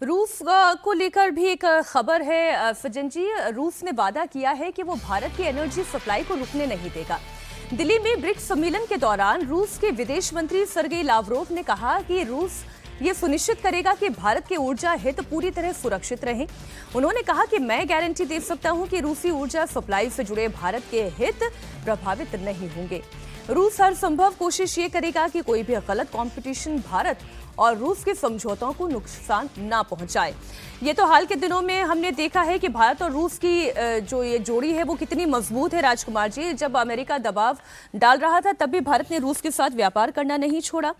रूस को लेकर भी एक खबर है सज्जन जी। रूस ने वादा किया है कि वो भारत की एनर्जी सप्लाई को रुकने नहीं देगा। दिल्ली में ब्रिक्स सम्मेलन के दौरान रूस के विदेश मंत्री सर्गेई लावरोव ने कहा कि रूस ये सुनिश्चित करेगा कि भारत के ऊर्जा हित पूरी तरह सुरक्षित रहे। उन्होंने कहा कि मैं गारंटी दे सकता हूं कि रूसी ऊर्जा सप्लाई से जुड़े भारत के हित प्रभावित नहीं होंगे। रूस हर संभव कोशिश ये करेगा कि कोई भी गलत कंपटीशन भारत और रूस के समझौतों को नुकसान ना पहुंचाए। ये तो हाल के दिनों में हमने देखा है कि भारत और रूस की जो ये जोड़ी है वो कितनी मजबूत है। राजकुमार जी, जब अमेरिका दबाव डाल रहा था तब भी भारत ने रूस के साथ व्यापार करना नहीं छोड़ा,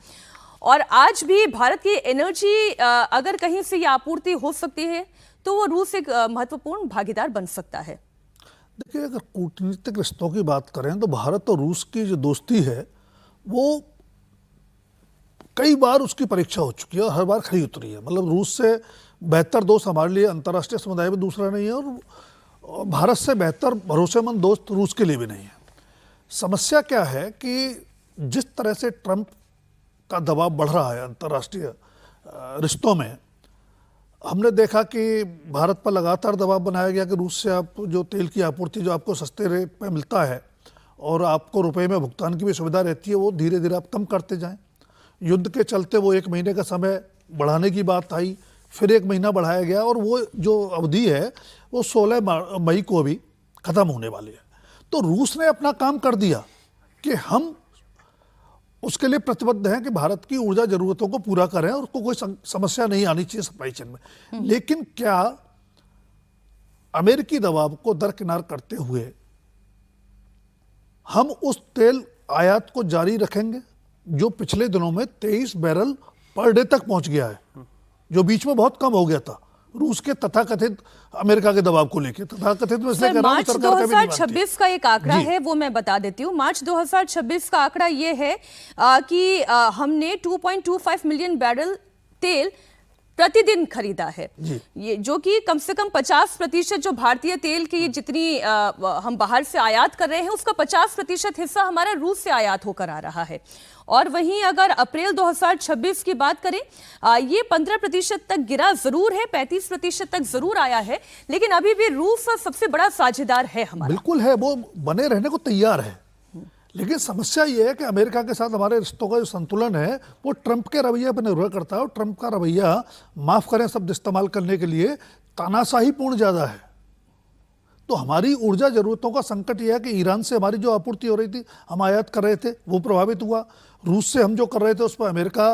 और आज भी भारत की एनर्जी अगर कहीं से ये आपूर्ति हो सकती है तो वो रूस एक महत्वपूर्ण भागीदार बन सकता है। देखिए, अगर कूटनीतिक रिश्तों की बात करें तो भारत और रूस की जो दोस्ती है वो कई बार उसकी परीक्षा हो चुकी है और हर बार खरी उतरी है। मतलब रूस से बेहतर दोस्त हमारे लिए अंतर्राष्ट्रीय समुदाय में दूसरा नहीं है, और भारत से बेहतर भरोसेमंद दोस्त रूस के लिए भी नहीं है। समस्या क्या है कि जिस तरह से ट्रंप का दबाव बढ़ रहा है अंतर्राष्ट्रीय रिश्तों में, हमने देखा कि भारत पर लगातार दबाव बनाया गया कि रूस से आप जो तेल की आपूर्ति जो आपको सस्ते रेट पे मिलता है और आपको रुपए में भुगतान की भी सुविधा रहती है, वो धीरे धीरे आप कम करते जाएं। युद्ध के चलते वो 1 महीने का समय बढ़ाने की बात आई, फिर 1 महीना बढ़ाया गया, और वो जो अवधि है वो 16 मई को अभी ख़त्म होने वाली है। तो रूस ने अपना काम कर दिया कि हम उसके लिए प्रतिबद्ध हैं कि भारत की ऊर्जा जरूरतों को पूरा करें और उसको कोई समस्या नहीं आनी चाहिए सप्लाई चेन में। लेकिन क्या अमेरिकी दबाव को दरकिनार करते हुए हम उस तेल आयात को जारी रखेंगे जो पिछले दिनों में 23 बैरल पर डे तक पहुंच गया है, जो बीच में बहुत कम हो गया था रूस के तथाकथित अमेरिका के दबाव को लेकर। तथाकथित में इसलिए कह रहा हूं, मार्च 2026 का एक आंकड़ा है, वो मैं बता देती हूँ। मार्च 2026 का आंकड़ा ये है कि हमने 2.25 मिलियन बैरल तेल प्रतिदिन खरीदा है, ये जो कि कम से कम 50% जो भारतीय तेल की जितनी हम बाहर से आयात कर रहे हैं उसका 50% हिस्सा हमारा रूस से आयात होकर आ रहा है। और वहीं अगर अप्रैल 2026 की बात करें, ये 15% तक गिरा जरूर है, 35% तक जरूर आया है, लेकिन अभी भी रूस सबसे बड़ा साझेदार है हमारा। बिल्कुल है, वो बने रहने को तैयार है। लेकिन समस्या ये है कि अमेरिका के साथ हमारे रिश्तों का जो संतुलन है वो ट्रंप के रवैये पर निर्भर करता है, और ट्रंप का रवैया, माफ करें शब्द इस्तेमाल करने के लिए, तानाशाहीपूर्ण ज़्यादा है। तो हमारी ऊर्जा जरूरतों का संकट यह है कि ईरान से हमारी जो आपूर्ति हो रही थी, हम आयात कर रहे थे, वो प्रभावित हुआ। रूस से हम जो कर रहे थे उस पर अमेरिका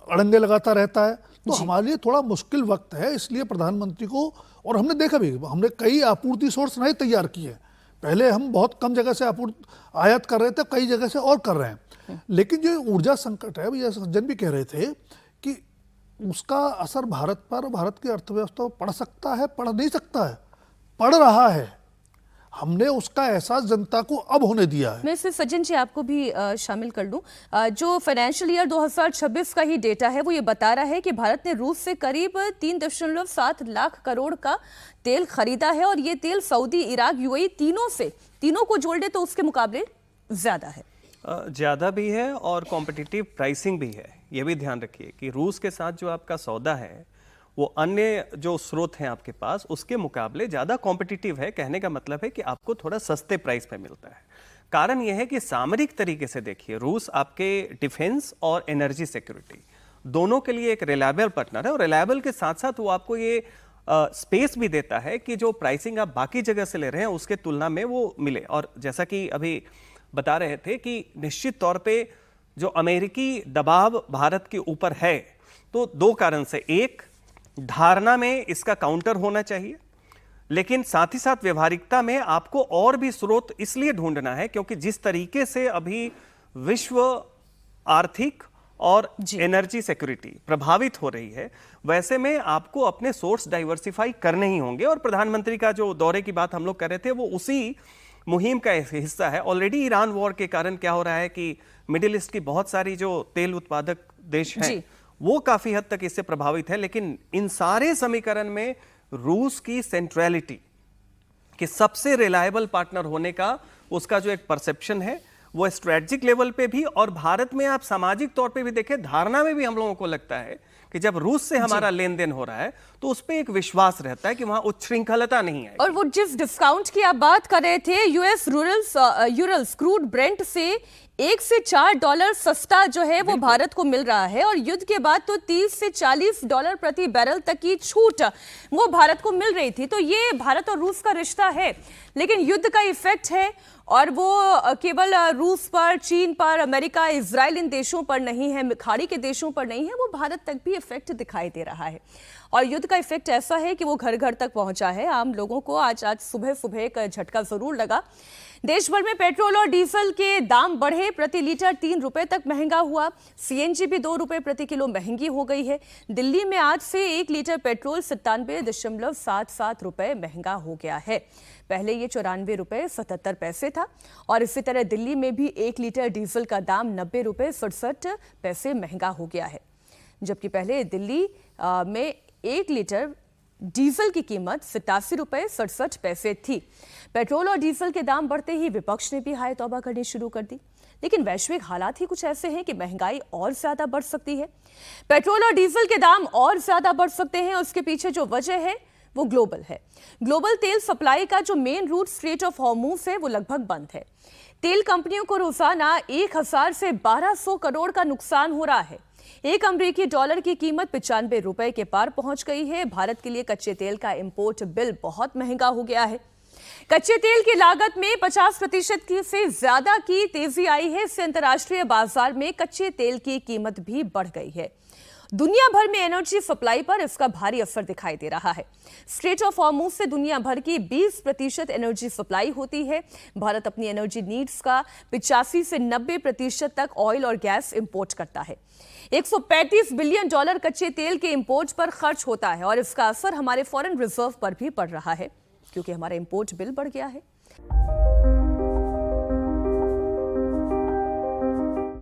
अड़ंगे लगाता रहता है। तो हमारे लिए थोड़ा मुश्किल वक्त है। इसलिए प्रधानमंत्री को, और हमने देखा भी, हमने कई आपूर्ति सोर्स नए तैयार किए। पहले हम बहुत कम जगह से आयात कर रहे थे, कई जगह से और कर रहे हैं। लेकिन जो ऊर्जा संकट है, ये सज्जन भी कह रहे थे कि उसका असर भारत पर, भारत की अर्थव्यवस्था पर पड़ सकता है, पड़ नहीं सकता है, पड़ रहा है। हमने उसका एहसास जनता को अब होने दिया है। मैं इसमें सज्जन जी आपको भी शामिल कर लूं। जो फाइनेंशियल ईयर 2026 का ही डेटा है वो ये बता रहा है कि भारत ने रूस से करीब 3.7 लाख करोड़ का तेल खरीदा है, और ये तेल सऊदी, इराक, यूएई तीनों को जोड़ दे तो उसके मुकाबले ज्यादा है, ज़्यादा भी है और कॉम्पिटिटिव प्राइसिंग भी है। ये भी ध्यान रखिए कि रूस के साथ जो आपका सौदा है वो अन्य जो स्रोत हैं आपके पास उसके मुकाबले ज़्यादा कॉम्पिटिटिव है। कहने का मतलब है कि आपको थोड़ा सस्ते प्राइस पे मिलता है। कारण यह है कि सामरिक तरीके से देखिए, रूस आपके डिफेंस और एनर्जी सिक्योरिटी दोनों के लिए एक रिलायबल पार्टनर है, और रिलायबल के साथ साथ वो आपको ये स्पेस भी देता है कि जो प्राइसिंग आप बाकी जगह से ले रहे हैं उसके तुलना में वो मिले। और जैसा कि अभी बता रहे थे कि निश्चित तौर पे जो अमेरिकी दबाव भारत के ऊपर है, तो 2 कारण से, एक, धारणा में इसका काउंटर होना चाहिए, लेकिन साथ ही साथ व्यवहारिकता में आपको और भी स्रोत इसलिए ढूंढना है क्योंकि जिस तरीके से अभी विश्व आर्थिक और एनर्जी सिक्योरिटी प्रभावित हो रही है, वैसे में आपको अपने सोर्स डाइवर्सिफाई करने ही होंगे। और प्रधानमंत्री का जो दौरे की बात हम लोग कर रहे थे वो उसी मुहिम का हिस्सा है। ऑलरेडी ईरान वॉर के कारण क्या हो रहा है कि मिडिल ईस्ट की बहुत सारी जो तेल उत्पादक देश हैं वो काफी हद तक इससे प्रभावित है। लेकिन इन सारे समीकरण में रूस की सेंट्रलिटी कि सबसे रिलायबल पार्टनर होने का उसका जो एक परसेप्शन है वो स्ट्रेटजिक लेवल पे भी, और भारत में आप सामाजिक तौर पे भी देखें, धारणा में भी हम लोगों को लगता है कि जब रूस से हमारा लेन देन हो रहा है तो उस पर एक विश्वास रहता है कि वहां उच्छृंखलता नहीं है। और वो जिस डिस्काउंट की आप बात कर रहे थे, यूएस यूरल्स क्रूड ब्रेंट से $1 से $4 सस्ता जो है वो भारत को मिल रहा है, और युद्ध के बाद तो $30 से $40 प्रति बैरल तक की छूट वो भारत को मिल रही थी। तो ये भारत और रूस का रिश्ता है, लेकिन युद्ध का इफेक्ट है, और वो केवल रूस पर, चीन पर, अमेरिका, इजराइल इन देशों पर नहीं है, खाड़ी के देशों पर नहीं है, वो भारत तक भी इफेक्ट दिखाई दे रहा है। और युद्ध का इफेक्ट ऐसा है कि वो घर घर तक पहुंचा है। आम लोगों को आज सुबह एक झटका जरूर लगा। देश भर में पेट्रोल और डीजल के दाम बढ़े, प्रति लीटर 3 रुपए तक महंगा हुआ। सीएनजी भी 2 रुपए प्रति किलो महंगी हो गई है। दिल्ली में आज से 1 लीटर पेट्रोल 97.77 रुपए महंगा हो गया है। पहले ये 94 रुपए 77 पैसे था। और इसी तरह दिल्ली में भी 1 लीटर डीजल का दाम 90 रुपए 67 पैसे महंगा हो गया है, जबकि पहले दिल्ली में 1 लीटर डीजल की कीमत 87 रुपए 67 पैसे थी। पेट्रोल और डीजल के दाम बढ़ते ही विपक्ष ने भी हाय तौबा करनी शुरू कर दी। लेकिन वैश्विक हालात ही कुछ ऐसे हैं कि महंगाई और ज्यादा बढ़ सकती है, पेट्रोल और डीजल के दाम और ज्यादा बढ़ सकते हैं। उसके पीछे जो वजह है वो ग्लोबल है। ग्लोबल तेल सप्लाई का जो main route Strait of Hormuz है वो लगभग बंद है। तेल कंपनियों को रोजाना 1000 से 1200 करोड़ का नुकसान हो रहा है। एक अमेरिकी डॉलर की कीमत 95 रुपए के पार पहुंच गई है। भारत के लिए कच्चे तेल का इंपोर्ट बिल बहुत महंगा हो गया है। कच्चे तेल की लागत में 50% से ज्यादा की तेजी आई है। इससे अंतर्राष्ट्रीय बाजार में कच्चे तेल की कीमत भी बढ़ गई है। दुनिया भर में एनर्जी सप्लाई पर इसका भारी असर दिखाई दे रहा है। स्ट्रेट ऑफ हॉर्मुज से दुनिया भर की 20% एनर्जी सप्लाई होती है। भारत अपनी एनर्जी नीड्स का 85 से 90% तक ऑयल और गैस इंपोर्ट करता है। $135 बिलियन कच्चे तेल के इंपोर्ट पर खर्च होता है, और इसका असर हमारे फॉरेन रिजर्व पर भी पड़ रहा है, क्योंकि हमारा इंपोर्ट बिल बढ़ गया है।